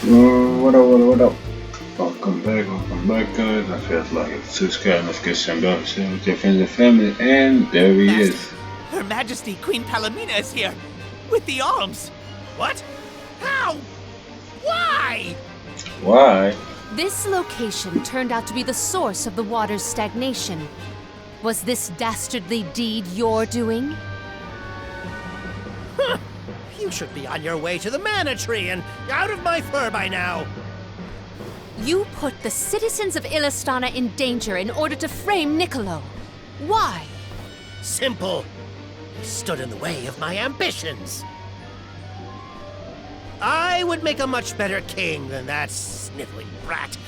What up? Welcome back, guys. I felt like it. Subscribe, let's get some love, share with your friends and family, and there he Master, is. Her Majesty Queen Palomina is here, with the alms. What? How? Why? Why? This location turned out to be the source of the water's stagnation. Was this dastardly deed your doing? You should be on your way to the mana tree and out of my fur by now. You put the citizens of Illistana in danger in order to frame Niccolo. Why? Simple. He stood in the way of my ambitions. I would make a much better king than that sniveling brat.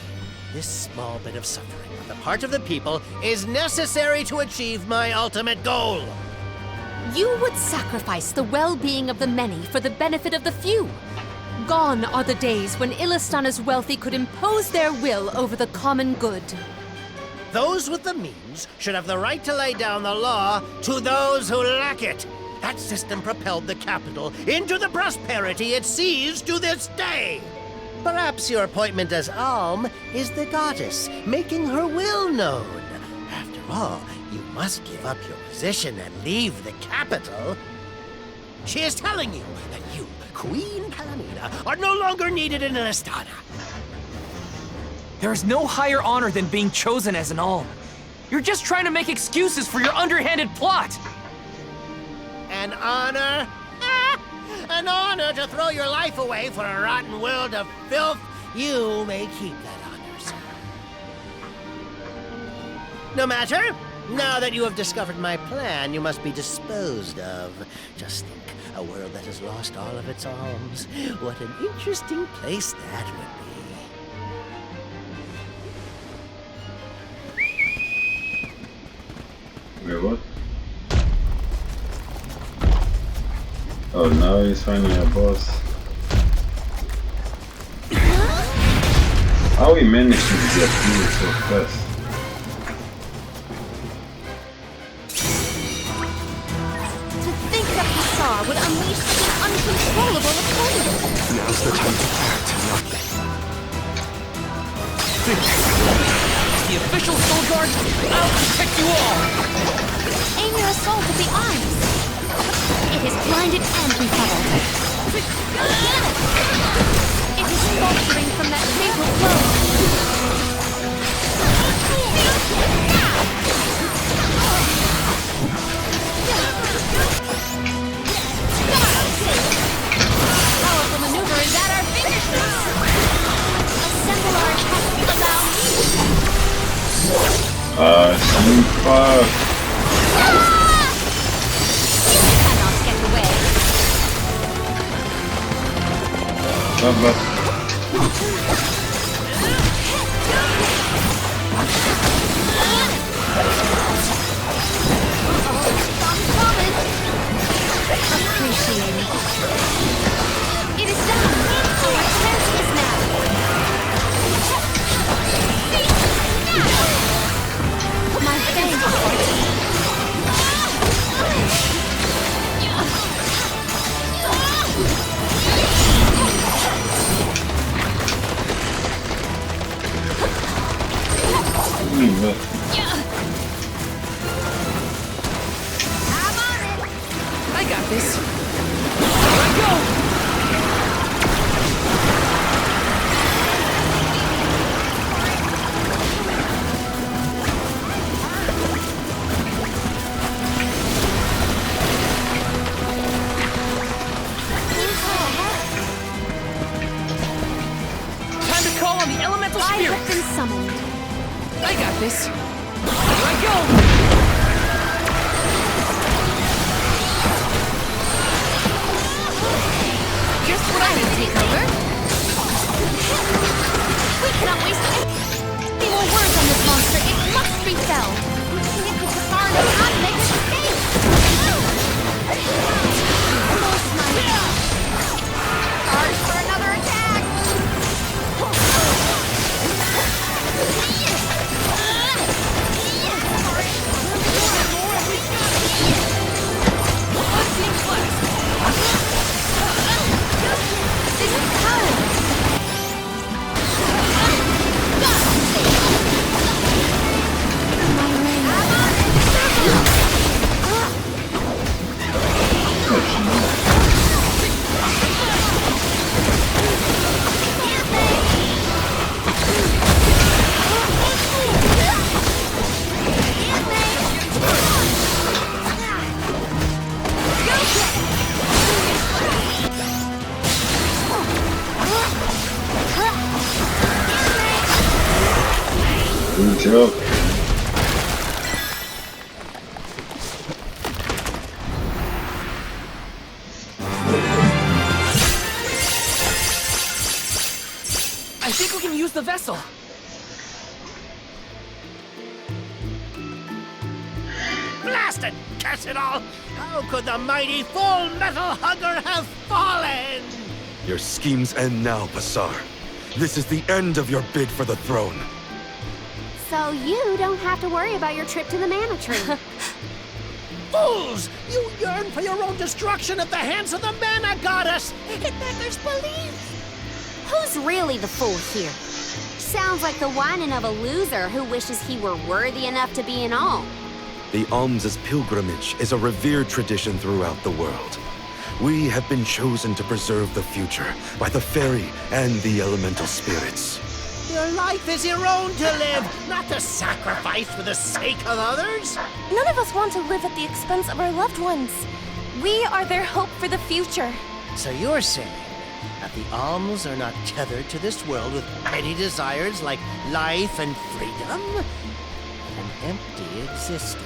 This small bit of suffering on the part of the people is necessary to achieve my ultimate goal. You would sacrifice the well-being of the many for the benefit of the few. Gone are the days when Illistana's wealthy could impose their will over the common good. Those with the means should have the right to lay down the law to those who lack it. That system propelled the capital into the prosperity it sees to this day. Perhaps your appointment as Alm is the goddess, making her will known. After all, you must give up your position and leave the capital. She is telling you that you, Queen Palomina, are no longer needed in Illistana. There is no higher honor than being chosen as an alm. You're just trying to make excuses for your underhanded plot. An honor? An honor to throw your life away for a rotten world of filth? You may keep that honor, sir. No matter. Now that you have discovered my plan, you must be disposed of. Just think, a world that has lost all of its alms. What an interesting place that would be. Wait, what? Oh, now he's finding a boss. How he managed to get through so fast? To think that Hussar would unleash such an uncontrollable opponent! Now's the time to act, not... The official soul guard, I'll protect you all! Aim your assault at the arms! It is blinded and befuddled. It is faltering from that fatal blow. Powerful maneuver is at our fingertips. Assemble our attack allow me. Super. But It is done. Our chance is now. My thanks. I got this. Here I go! Time to call on the elemental I have spirits. been summoned. I got this. Here I go! Just what I would take over. We cannot waste any more words on this monster. It must be felled. It was the far enough how to make us escape. Almost my charge for another attack. This is power. Good job. I think we can use the vessel. Blasted! Curse it all! How could the mighty Full Metal Hugger have fallen? Your schemes end now, Basar. This is the end of your bid for the throne. So you don't have to worry about your trip to the Mana Tree. Fools! You yearn for your own destruction at the hands of the Mana Goddess! It beggars belief! Who's really the fool here? Sounds like the whining of a loser who wishes he were worthy enough to be an alm. The alms' pilgrimage is a revered tradition throughout the world. We have been chosen to preserve the future by the fairy and the elemental spirits. Your life is your own to live, not to sacrifice for the sake of others! None of us want to live at the expense of our loved ones. We are their hope for the future. So you're saying that the alms are not tethered to this world with petty desires like life and freedom? An empty existence.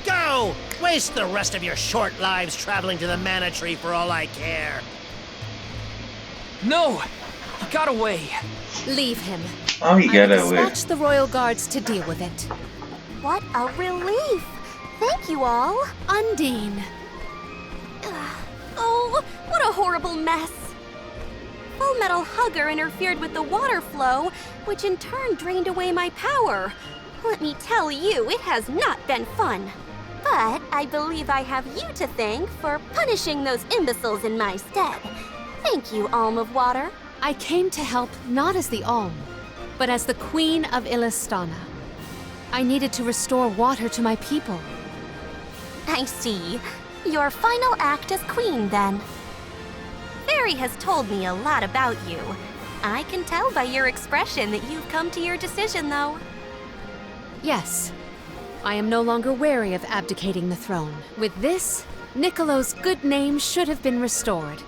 Go! Waste the rest of your short lives traveling to the Mana Tree for all I care. No! He got away. Leave him. Oh, he I got will away. dispatch the royal guards to deal with it. What a relief! Thank you all. Undine. Oh, what a horrible mess. Full Metal Hugger interfered with the water flow, which in turn drained away my power. Let me tell you, it has not been fun. But I believe I have you to thank for punishing those imbeciles in my stead. Thank you, Alm of Water. I came to help not as the Alm, but as the Queen of Illistana. I needed to restore water to my people. I see. Your final act as queen, then. Fairy has told me a lot about you. I can tell by your expression that you've come to your decision, though. Yes, I am no longer wary of abdicating the throne. With this, Niccolo's good name should have been restored.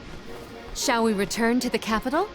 Shall we return to the capital?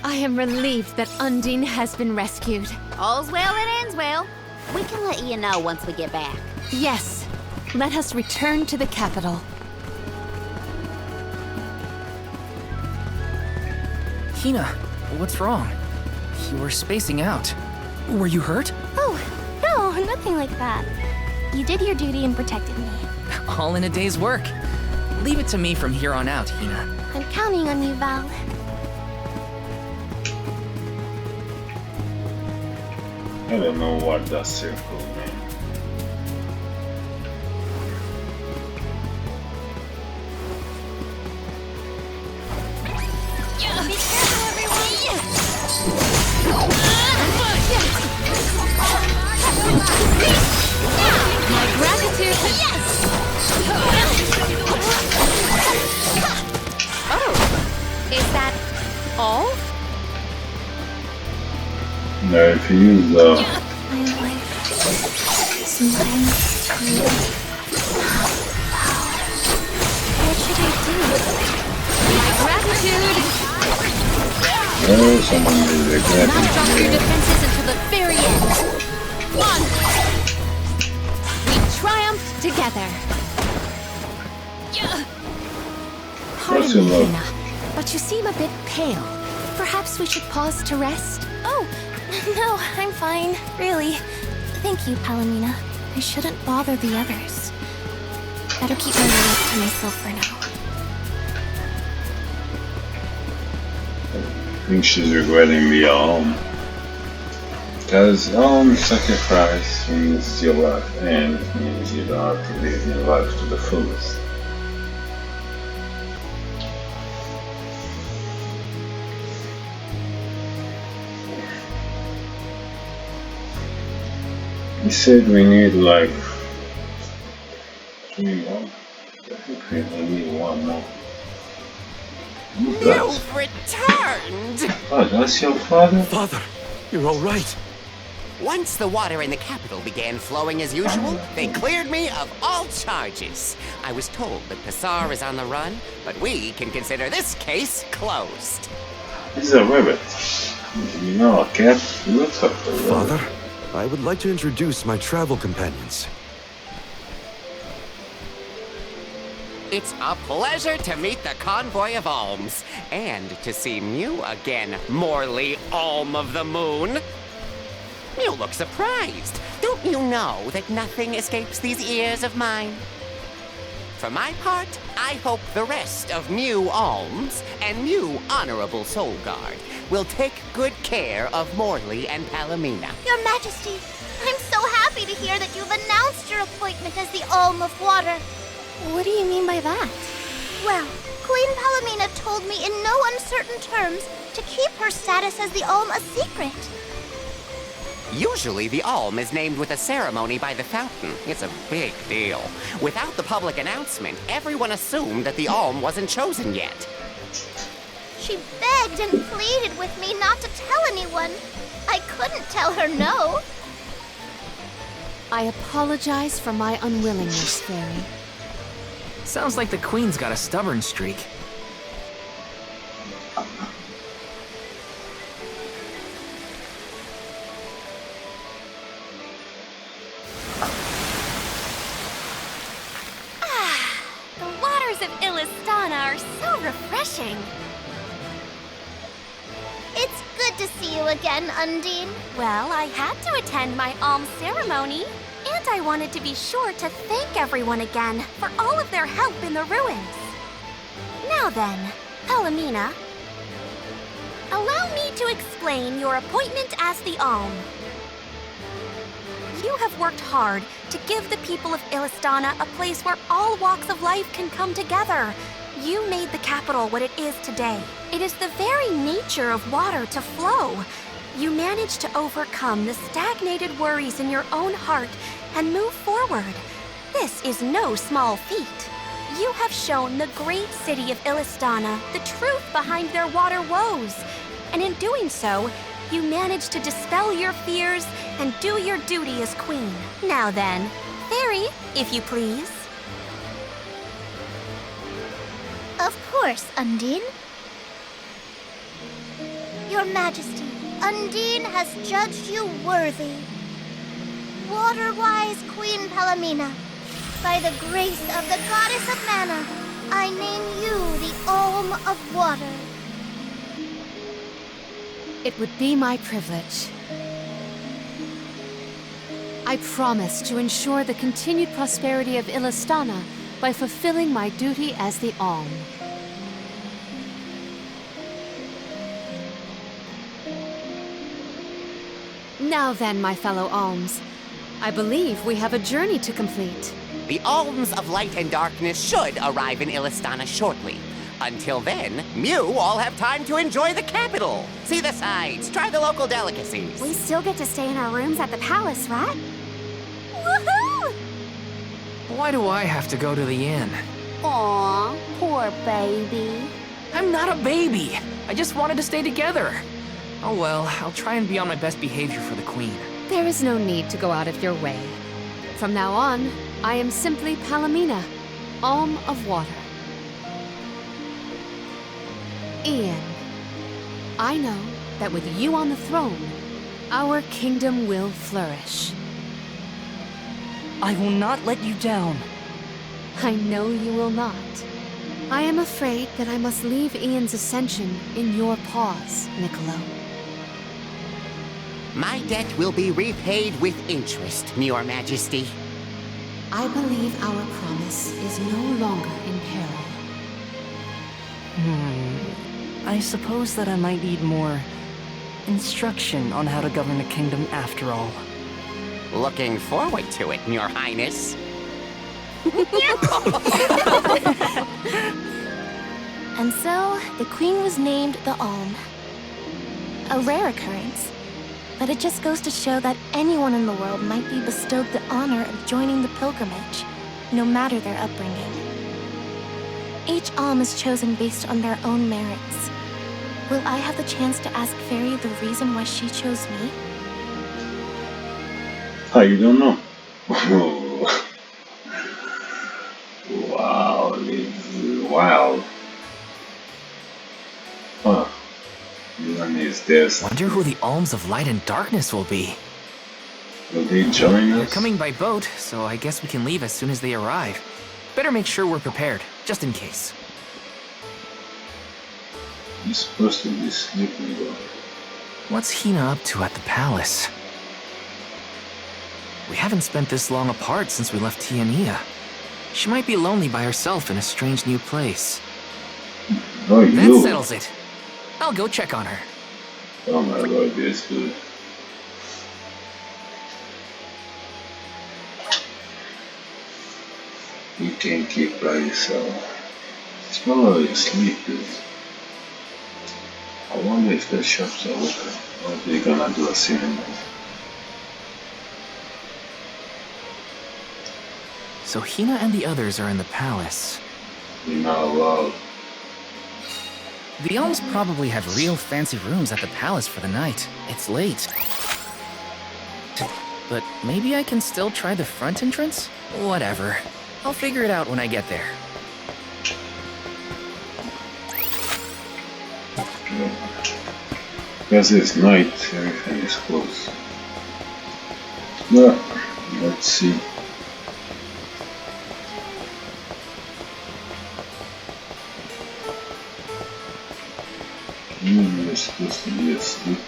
I am relieved that Undine has been rescued. All's well that ends well. We can let you know once we get back. Yes, let us return to the capital. Hina, what's wrong? You were spacing out. Were you hurt? Oh, no, nothing like that. You did your duty and protected me. All in a day's work. Leave it to me from here on out, Hina. I'm counting on you, Val. I don't know what that circle meant. Be careful, everyone! My gratitude. Oh, is that all? Now if you use the My life sometimes too. What should I do? My gratitude. oh, someone is Not regretting drop your here. defenses until the very end. On! We triumphed together. Pardon What's your me, love? Hina, but you seem a bit pale. Perhaps we should pause to rest? Oh, no, I'm fine, really. Thank you, Palomina. I shouldn't bother the others. Better keep my worries to myself for now. I think she's regretting the alm. Because sacrifice means your life and it means you don't have to live your life to the fullest. He said we need like 3 more. I think we only need 1 more. Who's that? You've returned! Oh, that's your father? Father, you're all right. Once the water in the capital began flowing as usual, they cleared me of all charges. I was told that Passar is on the run, but we can consider this case closed. This is a rabbit. You know, a cat looks like a rabbit. Father, I would like to introduce my travel companions. It's a pleasure to meet the convoy of alms, and to see Mew again, Morley Alm of the Moon. You look surprised. Don't you know that nothing escapes these ears of mine? For my part, I hope the rest of Mew Alms and Mew Honorable Soul Guard will take good care of Morley and Palomina. Your Majesty, I'm so happy to hear that you've announced your appointment as the Alm of Water. What do you mean by that? Well, Queen Palomina told me in no uncertain terms to keep her status as the Alm a secret. Usually, the Alm is named with a ceremony by the fountain. It's a big deal. Without the public announcement, everyone assumed that the Alm wasn't chosen yet. She begged and pleaded with me not to tell anyone. I couldn't tell her no. I apologize for my unwillingness, Fairy. Sounds like the Queen's got a stubborn streak. The waters of Illistana are so refreshing. It's good to see you again, Undine. Well, I had to attend my alms ceremony, and I wanted to be sure to thank everyone again for all of their help in the ruins. Now then, Palomina, allow me to explain your appointment as the Alm. You have worked hard to give the people of Illistana a place where all walks of life can come together. You made the capital what it is today. It is the very nature of water to flow. You managed to overcome the stagnated worries in your own heart and move forward. This is no small feat. You have shown the great city of Illistana the truth behind their water woes. And in doing so, you managed to dispel your fears and do your duty as queen. Now then, Fairy, if you please. Of course, Undine. Your Majesty, Undine has judged you worthy. Water-wise Queen Palomina, by the grace of the Goddess of Mana, I name you the Alm of Water. It would be my privilege. I promise to ensure the continued prosperity of Illistana by fulfilling my duty as the Alm. Now then, my fellow Alms, I believe we have a journey to complete. The Alms of Light and Darkness should arrive in Illistana shortly. Until then, Mew all have time to enjoy the capital. See the sights, try the local delicacies. We still get to stay in our rooms at the palace, right? Woohoo! Why do I have to go to the inn? Aw, poor baby. I'm not a baby. I just wanted to stay together. Oh well, I'll try and be on my best behavior for the Queen. There is no need to go out of your way. From now on, I am simply Palomina, Alm of Water. Ian, I know that with you on the throne, our kingdom will flourish. I will not let you down. I know you will not. I am afraid that I must leave Ian's ascension in your paws, Niccolo. My debt will be repaid with interest, Your Majesty. I believe our promise is no longer in peril. I suppose that I might need more instruction on how to govern a kingdom after all. Looking forward to it, Your Highness. And so, the Queen was named the Alm. A rare occurrence. But it just goes to show that anyone in the world might be bestowed the honor of joining the pilgrimage, no matter their upbringing. Each alm is chosen based on their own merits. Will I have the chance to ask Fairy the reason why she chose me? Oh, you don't know? Wow, it's wild. Huh. One is this. Wonder who the Alms of Light and Darkness will be. Will they join us? They're coming by boat, so I guess we can leave as soon as they arrive. Better make sure we're prepared, just in case. You're supposed to be sleeping though. What's Hina up to at the palace? We haven't spent this long apart since we left Tiania. She might be lonely by herself in a strange new place. Oh, you. That settles it. I'll go check on her. Oh my lord, this good. You can't keep by yourself. It's probably asleep, dude. I wonder if the shops are open. What they're gonna do a cinema. So Hina and the others are in the palace. You're not allowed. The Alms probably have real fancy rooms at the palace for the night. It's late. But maybe I can still try the front entrance? Whatever. I'll figure it out when I get there. Because it's night, everything is closed. Well, let's see. You're supposed to be asleep.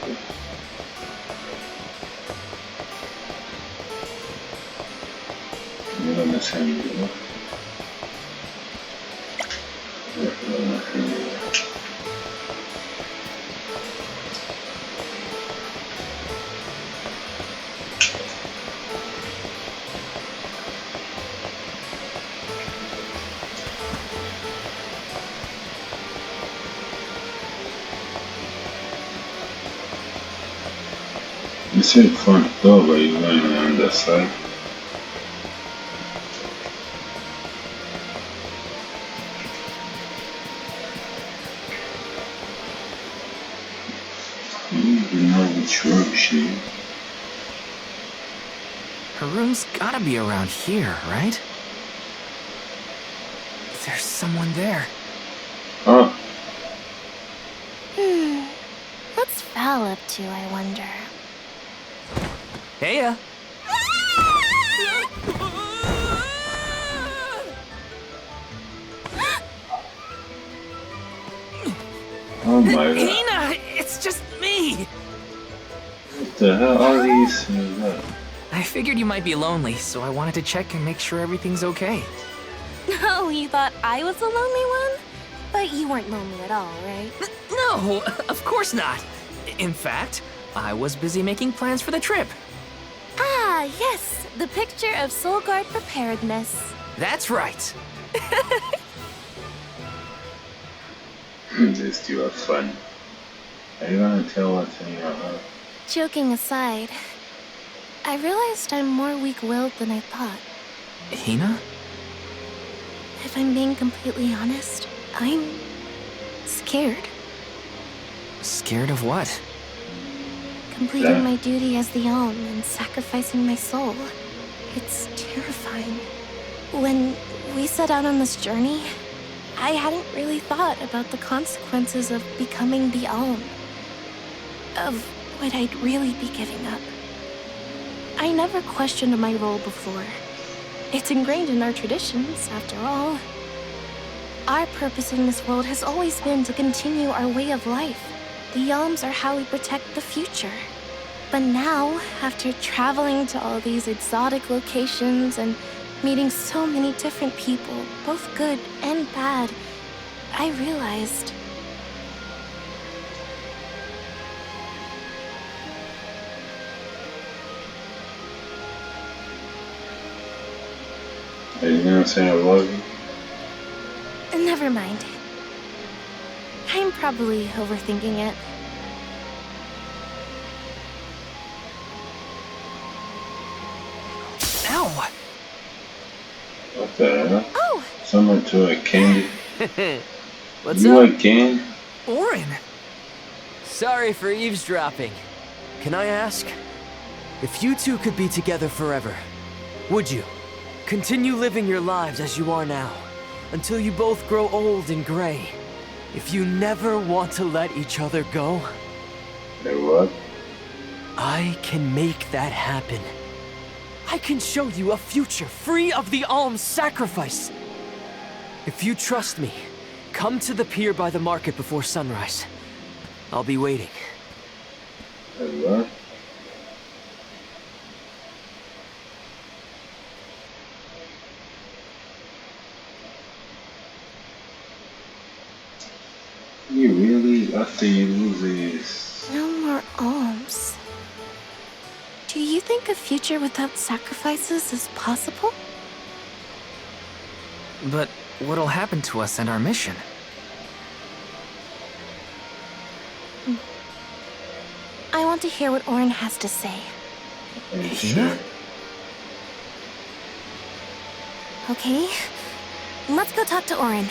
You don't understand me, You said front door, but you're going on the side. You don't know which room she is. Her room's gotta be around here, right? There's someone there. Oh. What's Val up to, I wonder? Heya! Oh my god. Hina! It's just me! What the hell are these? I figured you might be lonely, so I wanted to check and make sure everything's okay. Oh, you thought I was the lonely one? But you weren't lonely at all, right? No, of course not. In fact, I was busy making plans for the trip. Ah, yes, the picture of Soul Guard preparedness. That's right. Just you have fun. Are you gonna tell what's in your heart? Joking aside, I realized I'm more weak-willed than I thought. Hina? If I'm being completely honest, I'm scared. Scared of what? Completing my duty as the Alm and sacrificing my soul. It's terrifying. When we set out on this journey, I hadn't really thought about the consequences of becoming the Alm. Of what I'd really be giving up. I never questioned my role before. It's ingrained in our traditions, after all. Our purpose in this world has always been to continue our way of life. The Alms are how we protect the future. But now, after traveling to all these exotic locations and meeting so many different people, both good and bad, I realized... Are you gonna say I love you? Never mind. I'm probably overthinking it. Ow! What the hell? Oh! Someone threw a candy. What's You up? like candy? Orin! Sorry for eavesdropping. Can I ask? If you two could be together forever, would you? Continue living your lives as you are now, until you both grow old and gray. If you never want to let each other go, Hey, what? I can make that happen. I can show you a future free of the alms sacrifice. If you trust me, come to the pier by the market before sunrise. I'll be waiting. Hey, what? You really, after you lose this? No more alms. Do you think a future without sacrifices is possible? But what'll happen to us and our mission? I want to hear what Orin has to say. Sure. Okay, let's go talk to Orin.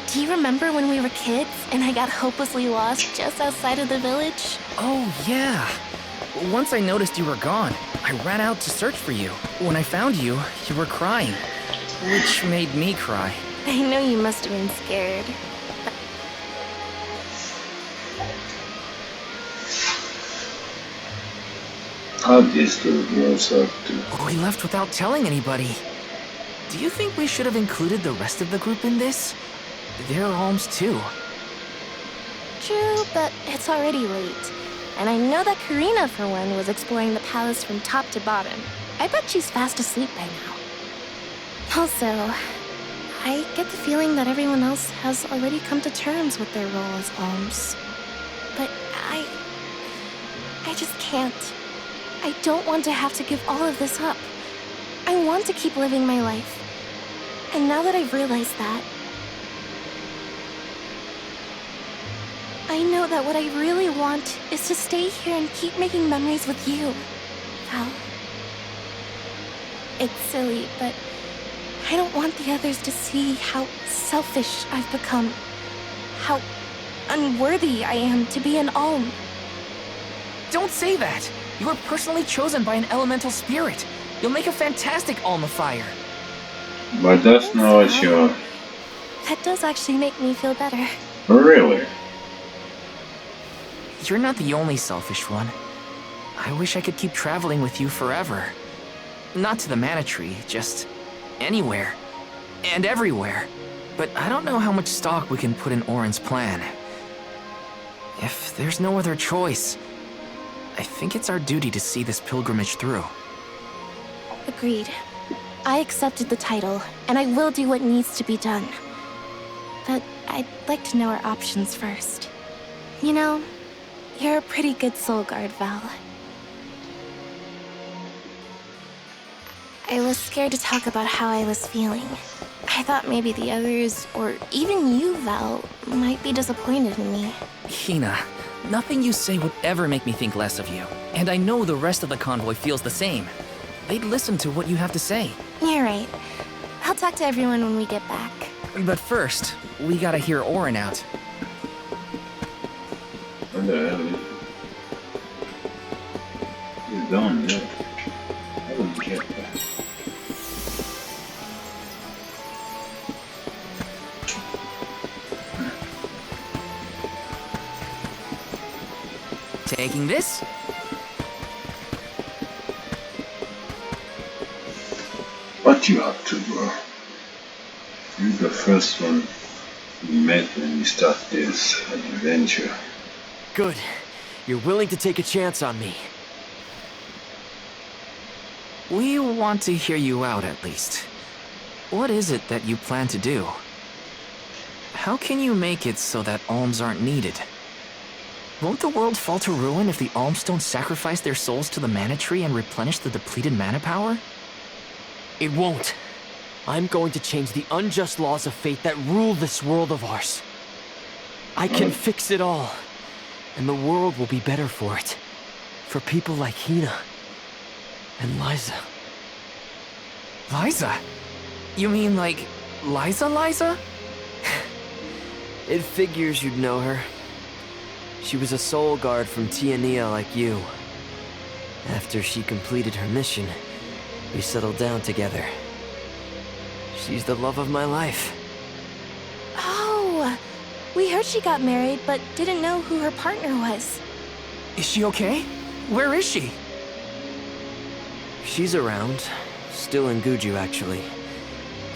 Do you remember when we were kids and I got hopelessly lost just outside of the village? Oh, yeah. Once I noticed you were gone, I ran out to search for you. When I found you, you were crying, which made me cry. I know you must have been scared. How this dude was up to? We left without telling anybody. Do you think we should have included the rest of the group in this? They're alms too. True, but it's already late. And I know that Karina, for one, was exploring the palace from top to bottom. I bet she's fast asleep by now. Also, I get the feeling that everyone else has already come to terms with their role as alms. But I just can't. I don't want to have to give all of this up. I want to keep living my life. And now that I've realized that, I know that what I really want is to stay here and keep making memories with you, Val. It's silly, but I don't want the others to see how selfish I've become. How unworthy I am to be an alm. Don't say that! You were personally chosen by an elemental spirit. You'll make a fantastic almifier. But that's not what you are. That does actually make me feel better. Really? You're not the only selfish one. I wish I could keep traveling with you forever. Not to the Mana Tree, just anywhere. And everywhere. But I don't know how much stock we can put in Orin's plan. If there's no other choice, I think it's our duty to see this pilgrimage through. Agreed. I accepted the title, and I will do what needs to be done. But I'd like to know our options first. You know, you're a pretty good soul guard, Val. I was scared to talk about how I was feeling. I thought maybe the others, or even you, Val, might be disappointed in me. Hina, nothing you say would ever make me think less of you. And I know the rest of the convoy feels the same. They'd listen to what you have to say. You're right. I'll talk to everyone when we get back. But first, we gotta hear Orin out. What the hell is it? He's done, yeah. I don't get that. Taking this? What you up to, bro? You're the first one we met when we start this adventure. Good. You're willing to take a chance on me. We want to hear you out at least. What is it that you plan to do? How can you make it so that alms aren't needed? Won't the world fall to ruin if the alms don't sacrifice their souls to the mana tree and replenish the depleted mana power? It won't. I'm going to change the unjust laws of fate that rule this world of ours. I can fix it all, and the world will be better for it. For people like Hina and Liza. Liza? You mean like Liza? It figures you'd know her. She was a soul guard from Tiania like you. After she completed her mission, we settled down together. She's the love of my life. Oh, we heard she got married, but didn't know who her partner was. Is she okay? Where is she? She's around. Still in Guju, actually.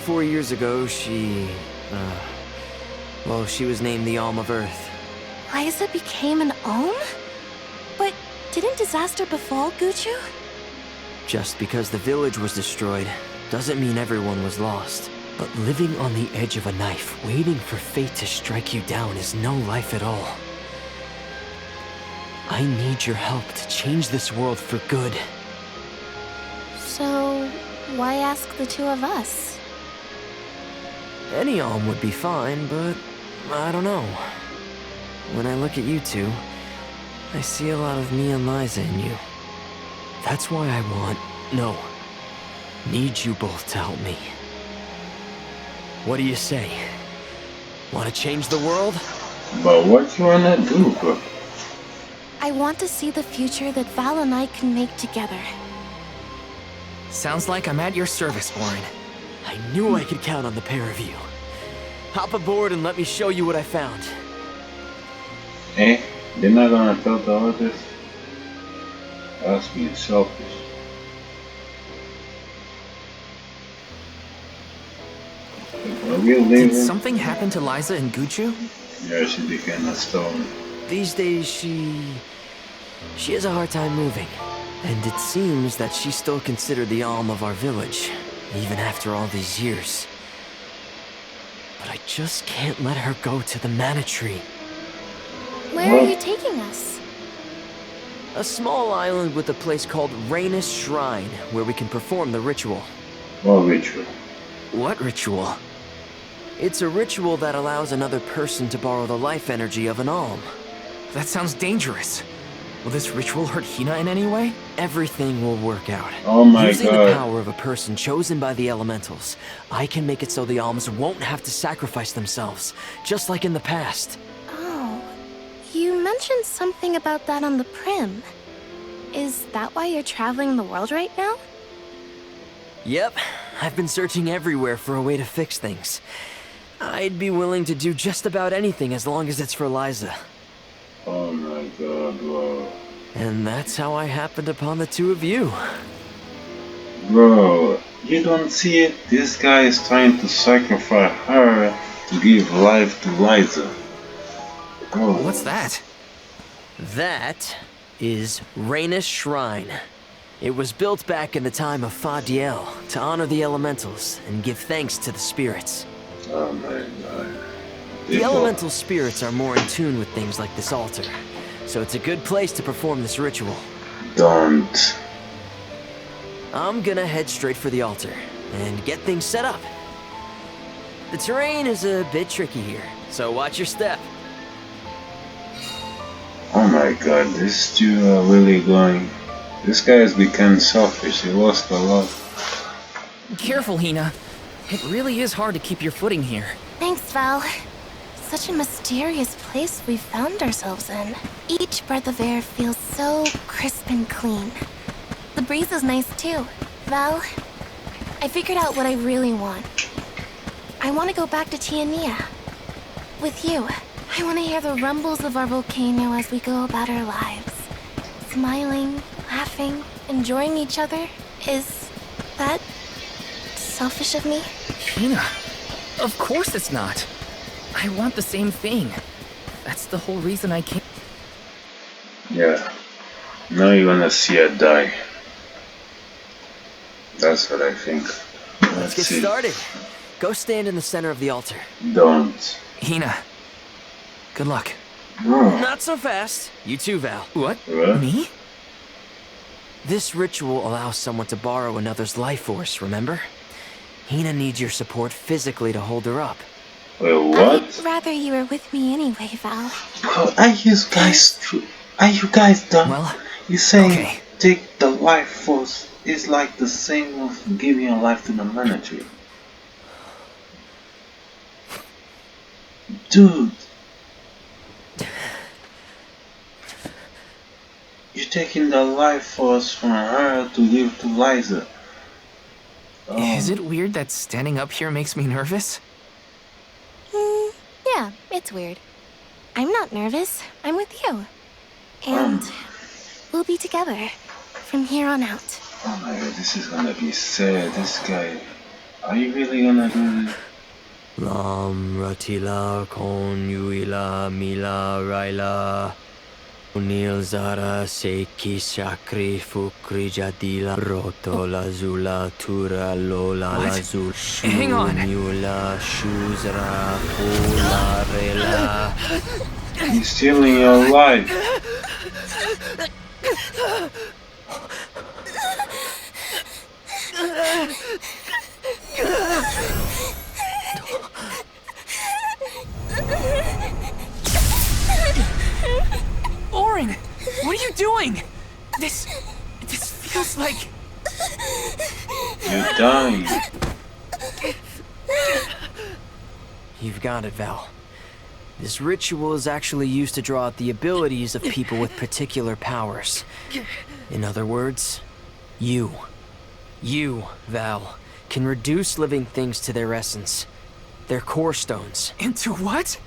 4 years ago, well, she was named the Alm of Earth. Liza became an Alm? But didn't disaster befall Guju? Just because the village was destroyed doesn't mean everyone was lost. But living on the edge of a knife, waiting for fate to strike you down is no life at all. I need your help to change this world for good. So, why ask the two of us? Any Alm would be fine, but I don't know. When I look at you two, I see a lot of me and Liza in you. That's why I need you both to help me. What do you say? Want to change the world? But what you wanna do, bro? I want to see the future that Val and I can make together. Sounds like I'm at your service, Warren. I knew I could count on the pair of you. Hop aboard and let me show you what I found. Eh? They're not gonna tell the others? That's being selfish. Are we leaving? Did something happen to Liza and Guju? Yeah, she became a stone. These days, she has a hard time moving. And it seems that she's still considered the Alm of our village, even after all these years. But I just can't let her go to the mana tree. Where are you taking us? A small island with a place called Raina's Shrine, where we can perform the ritual. What ritual? What ritual? It's a ritual that allows another person to borrow the life energy of an Alm. That sounds dangerous. Will this ritual hurt Hina in any way? Everything will work out. Oh my Using god. the power of a person chosen by the elementals, I can make it so the Alms won't have to sacrifice themselves, just like in the past. Oh, you mentioned something about that on the Prim. Is that why you're traveling the world right now? Yep, I've been searching everywhere for a way to fix things. I'd be willing to do just about anything as long as it's for Liza. Oh my god, bro. And that's how I happened upon the two of you. Bro, you don't see it? This guy is trying to sacrifice her to give life to Liza. Bro. What's that? That is Raina's Shrine. It was built back in the time of Fadiel to honor the elementals and give thanks to the spirits. Oh my god. The elemental spirits are more in tune with things like this altar, so it's a good place to perform this ritual. Don't. I'm gonna head straight for the altar and get things set up. The terrain is a bit tricky here, so watch your step. Oh my god, these two are really going. This guy has become selfish. He lost a lot. Careful, Hina. It really is hard to keep your footing here. Thanks, Val. Such a mysterious place we've found ourselves in. Each breath of air feels so crisp and clean. The breeze is nice too. Val, I figured out what I really want. I want to go back to Tiania. With you. I want to hear the rumbles of our volcano as we go about our lives. Smiling, laughing, enjoying each other. Is that selfish of me? Hina, of course it's not. I want the same thing. That's the whole reason I came. Yeah. Now you wanna see her die. That's what I think. Let's get started. Go stand in the center of the altar. Don't. Hina, good luck. Not so fast. You too, Val. What? Me? This ritual allows someone to borrow another's life force, remember? Hina needs your support physically to hold her up. Wait, what? I'd rather you were with me anyway, Val. Bro, are you guys done? Well, You saying okay. take the life force is like the same of giving your life to the military. Dude. You're taking the life force from her to give to Liza. Is it weird that standing up here makes me nervous? Yeah, it's weird. I'm not nervous. I'm with you. And we'll be together from here on out. Oh my god, this is gonna be sad. This guy. Are you really gonna do this? Lam Ratila Kon Yuila Mila Raila Unil Zara Seki Shakri Fukri Jadila Roto Lazula Tura Lola Lazul Hang on. Shula Shuzra Pula Rela. He's stealing your life. Orin, what are you doing? This feels like... You're dying. You've got it, Val. This ritual is actually used to draw out the abilities of people with particular powers. In other words, you, Val, can reduce living things to their essence, their core stones. Into what?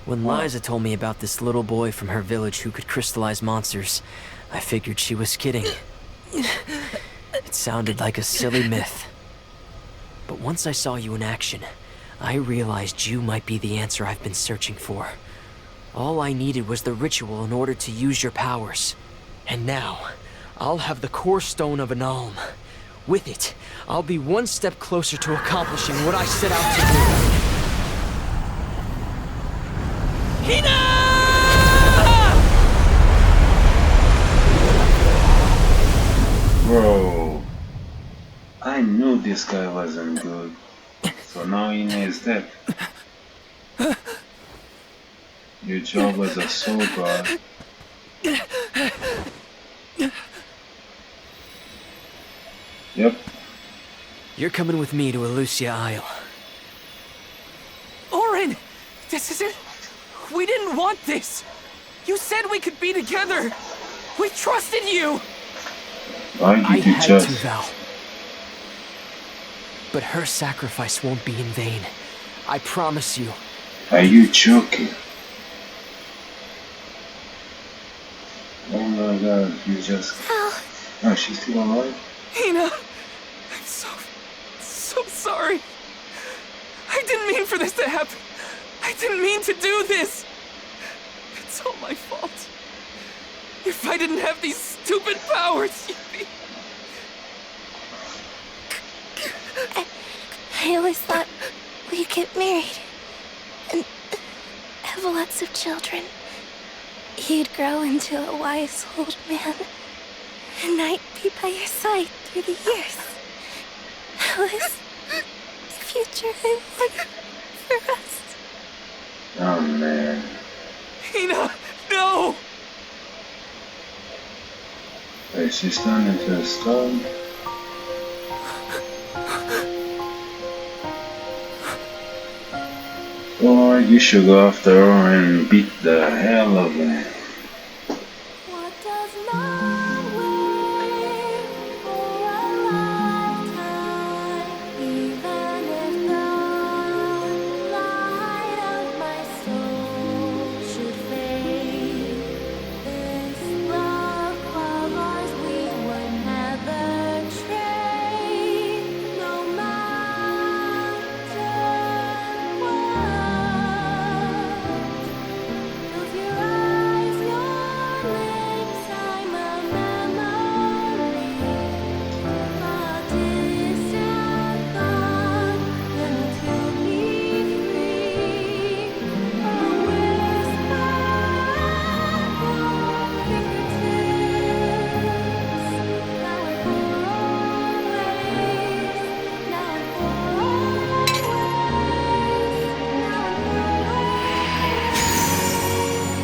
When Liza told me about this little boy from her village who could crystallize monsters, I figured she was kidding. It sounded like a silly myth. But once I saw you in action, I realized you might be the answer I've been searching for. All I needed was the ritual in order to use your powers. And now, I'll have the core stone of an alm. With it, I'll be one step closer to accomplishing what I set out to do. Hina! Bro, I knew this guy wasn't good. So now he is dead. Your job as a soul god. Yep. You're coming with me to Elusia Isle. Orin! This isn't... We didn't want this! You said we could be together! We trusted you! Why did you had just... to, Val. But her sacrifice won't be in vain. I promise you. Are you joking? Oh my god, you just... Oh, she's still alive? Hina! I'm so sorry. I didn't mean for this to happen. I didn't mean to do this. It's all my fault. If I didn't have these stupid powers, you'd be... I always thought we'd get married and have lots of children. You'd grow into a wise old man, and I'd be by your side through the years. That was the future I wanted for us. Oh man. Hina, no! Wait, she's turned into a stone? Or you should go after her and beat the hell of her.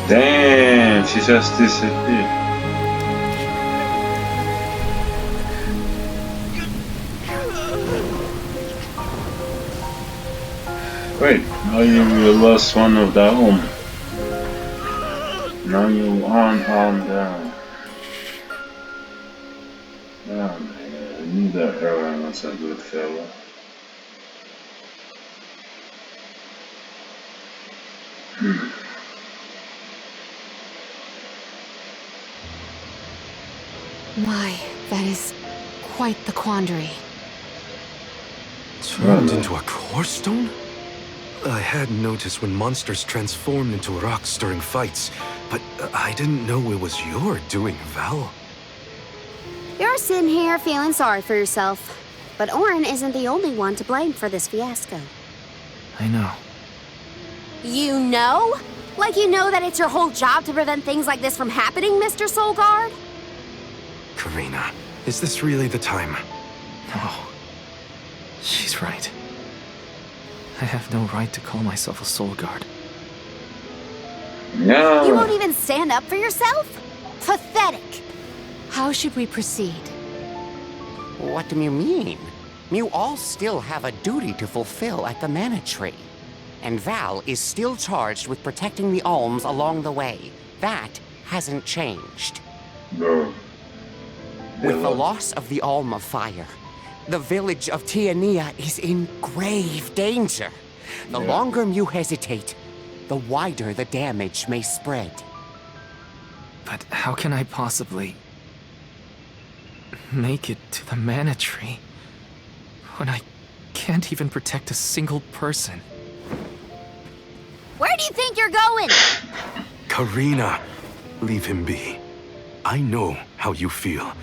Damn, she just disappeared. Wait, now you lost one of the home. Now you arm down. Oh man, neither her was a good fella. My, that is quite the quandary. Turned into a core stone? I had noticed when monsters transformed into rocks during fights, but I didn't know it was your doing, Val. You're sitting here feeling sorry for yourself. But Orin isn't the only one to blame for this fiasco. I know. You know? Like you know that it's your whole job to prevent things like this from happening, Mr. Soulguard? Karina, is this really the time? No. She's right. I have no right to call myself a soul guard. No. You won't even stand up for yourself? Pathetic. How should we proceed? What do you mean? You all still have a duty to fulfill at the Mana Tree. And Val is still charged with protecting the Alms along the way. That hasn't changed. Bro. With the loss of the Alm of Fire, the village of Tiania is in grave danger. The longer you hesitate, the wider the damage may spread. But how can I possibly make it to the Mana Tree when I can't even protect a single person? Where do you think you're going? Karina, leave him be. I know how you feel,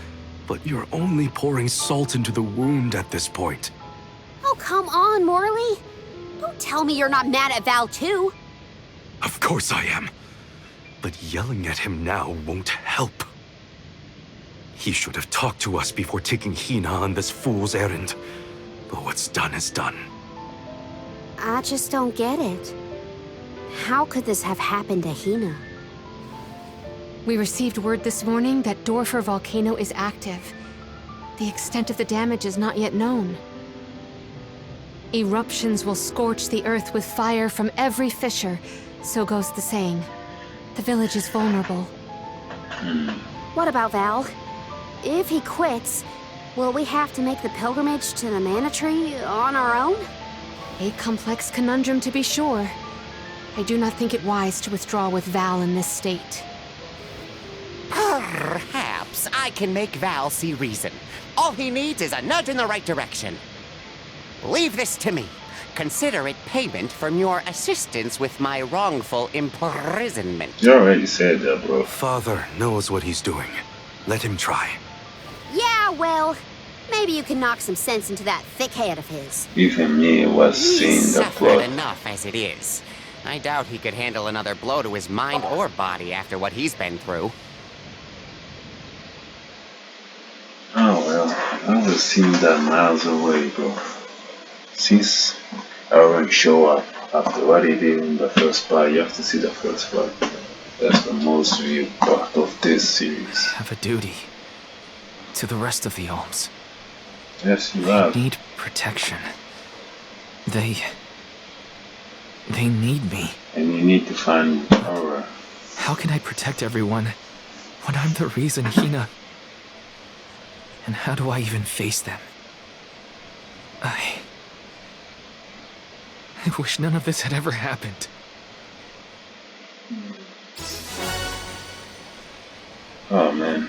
but you're only pouring salt into the wound at this point. Oh, come on, Morley. Don't tell me you're not mad at Val, too. Of course I am. But yelling at him now won't help. He should have talked to us before taking Hina on this fool's errand. But what's done is done. I just don't get it. How could this have happened to Hina? We received word this morning that Dorfer Volcano is active. The extent of the damage is not yet known. Eruptions will scorch the earth with fire from every fissure, so goes the saying. The village is vulnerable. What about Val? If he quits, will we have to make the pilgrimage to the Mana Tree on our own? A complex conundrum to be sure. I do not think it wise to withdraw with Val in this state. Perhaps I can make Val see reason. All he needs is a nudge in the right direction. Leave this to me. Consider it payment from your assistance with my wrongful imprisonment. You already said that, bro. Father knows what he's doing. Let him try. Yeah, well, maybe you can knock some sense into that thick head of his. Even me was seeing He's the suffered blood. enough as it is. I doubt he could handle another blow to his mind or body after what he's been through. Oh well, I was seeing that miles away, bro. Since Aaron show up after what he did in the first part, you have to see the first part. That's the most viewed part of this series. I have a duty to the rest of the Alms. Yes, you They have. need protection. They need me. And you need to find Aura. How can I protect everyone when I'm the reason Hina... And how do I even face them? I wish none of this had ever happened. Oh man,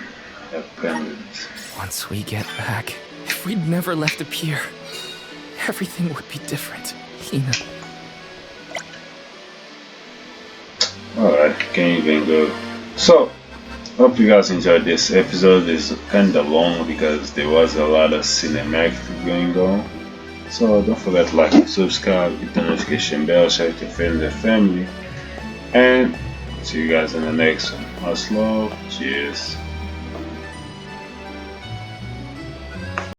abandoned. Once we get back, if we'd never left the pier, everything would be different. Hina. Alright, can't even go. So, hope you guys enjoyed this episode. It's kinda long because there was a lot of cinematic going on. So don't forget to like and subscribe, hit the notification bell, share with your friends and family. And see you guys in the next one. Much love, cheers.